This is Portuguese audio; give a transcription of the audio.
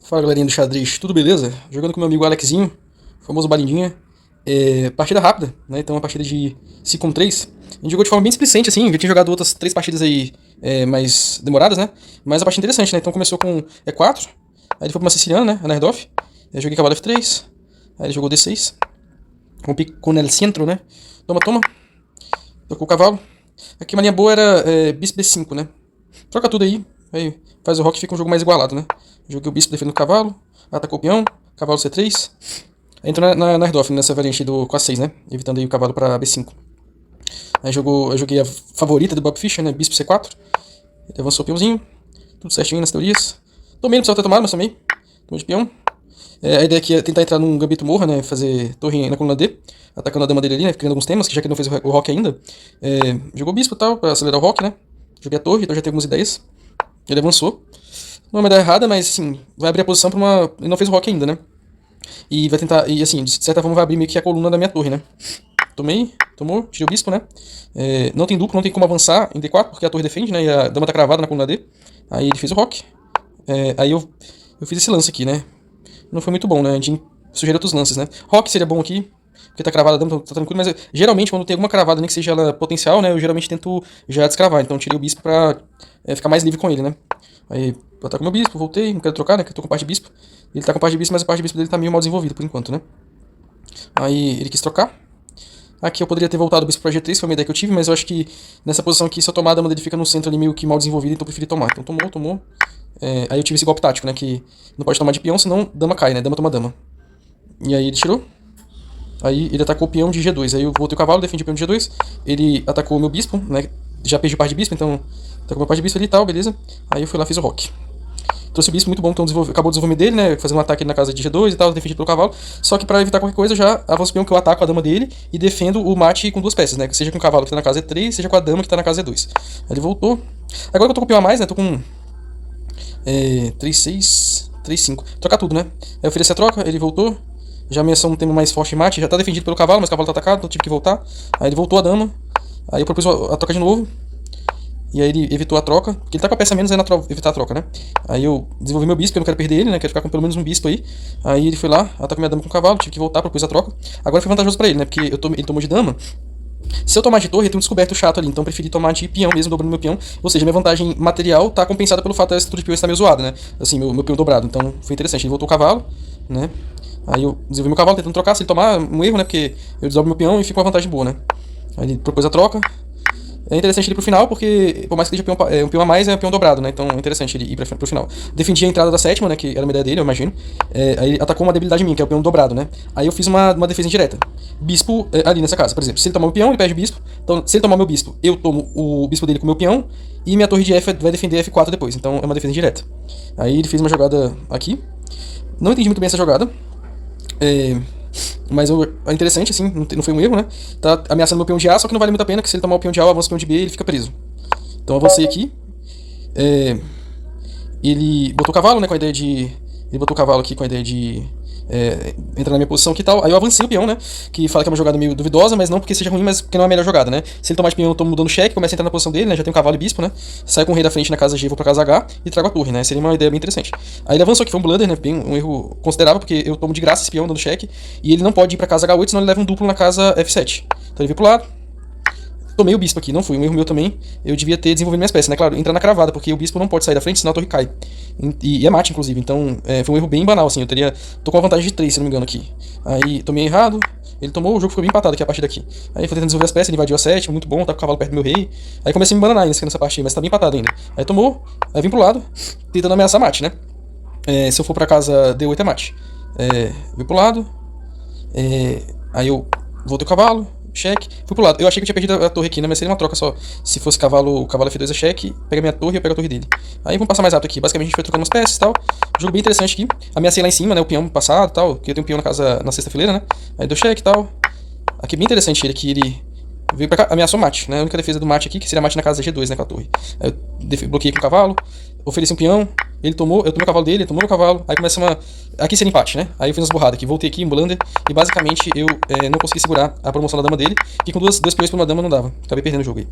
Fala galerinha do xadrez, tudo beleza? Jogando com meu amigo Alexinho, famoso Balindinha. Partida rápida, né? Então uma partida de 5 contra 3. A gente jogou de forma bem displicente, assim. Já tinha jogado outras 3 partidas aí mais demoradas, né? Mas a partida interessante, né? Então começou com E4, aí ele foi pra uma siciliana, né? A Nerdorf. Aí eu joguei cavalo F3, aí ele jogou D6. Com pico com el centro, né? Toma, toma. Tocou o cavalo. Aqui uma linha boa era bispo B5, né? Troca tudo aí faz o rock e fica um jogo mais igualado, né? Joguei o bispo defendendo o cavalo, atacou o peão, cavalo C3. Aí entrou na Nerdorf, nessa variante do com A6, né? Evitando aí o cavalo pra B5. Aí eu joguei a favorita do Bob Fischer, né? Bispo C4. Ele avançou o peãozinho, tudo certinho nas teorias. Tomei, não precisava ter tomado, mas tomei. Tomei de peão. A ideia aqui é tentar entrar num gambito morra, né? Fazer torre na coluna D, atacando a dama dele ali, né? Criando alguns temas, que já que ele não fez o rock ainda. Jogou o bispo e tal, pra acelerar o rock, né? Joguei a torre, então já tem algumas ideias. Ele avançou. Não é uma ideia errada, mas assim, vai abrir a posição pra uma. Ele não fez o rock ainda, né? E vai tentar. E assim, de certa forma vai abrir meio que a coluna da minha torre, né? Tomei, tomou, tirei o bispo, né? Não tem duplo, não tem como avançar em D4, porque a torre defende, né? E a dama tá cravada na coluna D. Aí ele fez o rock. Aí eu fiz esse lance aqui, né? Não foi muito bom, né? A gente sugeriu outros lances, né? Rock seria bom aqui, porque tá cravada a dama, tá tranquilo, mas geralmente quando tem alguma cravada, nem que seja ela potencial, né? Eu geralmente tento já descravar, então tirei o bispo pra ficar mais livre com ele, né? Aí eu ataco meu bispo, voltei, não quero trocar, né? Que eu tô com parte de bispo. Ele tá com parte de bispo, mas a parte de bispo dele tá meio mal desenvolvida por enquanto, né? Aí ele quis trocar. Aqui eu poderia ter voltado o bispo pra G3, foi uma ideia que eu tive, mas eu acho que nessa posição aqui, se eu tomar a dama dele fica no centro ali meio que mal desenvolvido, então eu preferi tomar. Então tomou. Aí eu tive esse golpe tático, né? Que não pode tomar de peão, senão dama cai, né? Dama toma dama. E aí ele tirou. Aí ele atacou o peão de G2. Aí eu voltei o cavalo, defendi o peão de G2. Ele atacou o meu bispo, né? Já perdi parte de bispo, então atacou meu parte de bispo ali e tal, beleza. Aí eu fui lá e fiz o rock. Trouxe o bispo muito bom, então acabou o desenvolvimento dele, né? Fazendo um ataque na casa de G2 e tal, defendido pelo cavalo. Só que pra evitar qualquer coisa, eu já avanço o peão que eu ataco a dama dele e defendo o mate com duas peças, né? Seja com o cavalo que tá na casa E3, seja com a dama que tá na casa E2. Aí ele voltou. Agora que eu tô com o peão a mais, né? Tô com 3, 6, 3, 5. Trocar tudo, né? Aí eu ofereci a troca, ele voltou. Já a minha ação não tem mais forte mate, já tá defendido pelo cavalo, mas o cavalo tá atacado, então eu tive que voltar. Aí ele voltou a dama. Aí eu propus a troca de novo. E aí ele evitou a troca, porque ele tá com a peça menos, aí evitar a troca, né? Aí eu desenvolvi meu bispo, porque eu não quero perder ele, né? Quero ficar com pelo menos um bispo aí. Aí ele foi lá, atacou minha dama com o cavalo, tive que voltar, propus a troca. Agora foi vantajoso pra ele, né? Porque ele tomou de dama. Se eu tomar de torre, eu tenho um descoberto chato ali, então eu preferi tomar de peão mesmo, dobrando meu peão. Ou seja, minha vantagem material tá compensada pelo fato da estrutura de peão estar meio zoada, né? Assim, meu peão dobrado, então foi interessante. Ele voltou o cavalo, né? Aí eu desenvolvi meu cavalo tentando trocar, se ele tomar um erro, né? Porque eu desdobro meu peão e fico com uma vantagem boa, né? Aí ele propôs a troca. É interessante ele ir pro final, porque por mais que seja um peão a mais, é um peão dobrado, né? Então é interessante ele ir pro final. Defendi a entrada da sétima, né? Que era uma ideia dele, eu imagino. Aí ele atacou uma debilidade minha, que é o peão dobrado, né? Aí eu fiz uma defesa indireta. Bispo ali nessa casa, por exemplo. Se ele tomar o peão, ele perde o bispo. Então, se ele tomar meu bispo, eu tomo o bispo dele com o meu peão. E minha torre de F vai defender F4 depois. Então é uma defesa indireta. Aí ele fez uma jogada aqui. Não entendi muito bem essa jogada. Mas é interessante, assim, não foi um erro, né? Tá ameaçando meu peão de A, só que não vale muito a pena, porque se ele tomar o peão de A, eu avanço o peão de B e ele fica preso. Então eu avancei aqui. Ele botou o cavalo, né, com a ideia de... Ele botou o cavalo aqui com a ideia de entrar na minha posição aqui e tal. Aí eu avancei o peão, né? Que fala que é uma jogada meio duvidosa, mas não porque seja ruim, mas porque não é a melhor jogada, né? Se ele tomar de peão, eu tô mudando cheque, começa a entrar na posição dele, né? Já tem um cavalo e bispo, né? Saio com o rei da frente na casa G, vou pra casa H e trago a torre, né? Seria uma ideia bem interessante. Aí ele avançou aqui, foi um blunder, né? Bem, um erro considerável, porque eu tomo de graça esse peão dando cheque. E ele não pode ir pra casa H8, senão ele leva um duplo na casa F7. Então ele veio pro lado. Tomei o bispo aqui, não foi um erro meu também. Eu devia ter desenvolvido minhas peças, né? Claro, entrar na cravada, porque o bispo não pode sair da frente, senão a torre cai. E é mate, inclusive. Então, foi um erro bem banal, assim. Tô com uma vantagem de 3, se não me engano, aqui. Aí, tomei errado. Ele tomou, o jogo ficou bem empatado aqui a partir daqui. Aí, foi tentando desenvolver as peças, ele invadiu a 7, muito bom, tá com o cavalo perto do meu rei. Aí, comecei a me bananar nessa partida, mas tá bem empatado ainda. Aí, tomou, aí vim pro lado, tentando ameaçar mate, né? Se eu for pra casa D8 é mate. Vim pro lado. Aí, eu voltei o cavalo. Cheque, fui pro lado. Eu achei que eu tinha perdido a torre aqui, né? Mas seria uma troca só. Se fosse o cavalo F2 é cheque, pega minha torre e eu pego a torre dele. Aí vamos passar mais rápido aqui. Basicamente a gente foi trocando umas peças e tal. Jogo bem interessante aqui. Ameacei lá em cima, né? O peão passado e tal. Que eu tenho um peão na casa na sexta fileira, né? Aí deu cheque e tal. Aqui bem interessante ele aqui. Ele veio pra cá, ameaçou mate, né? A única defesa do mate aqui, que seria mate na casa G2, né? Com a torre. Aí eu bloqueei com o cavalo. Ofereci um peão. Ele tomou, eu tomei o cavalo dele, ele tomou meu cavalo. Aí começa uma. Aqui seria empate, né? Aí eu fiz umas borradas aqui, voltei aqui em blunder. E basicamente eu não consegui segurar a promoção da dama dele. Que com dois peões por uma dama não dava. Acabei perdendo o jogo aí.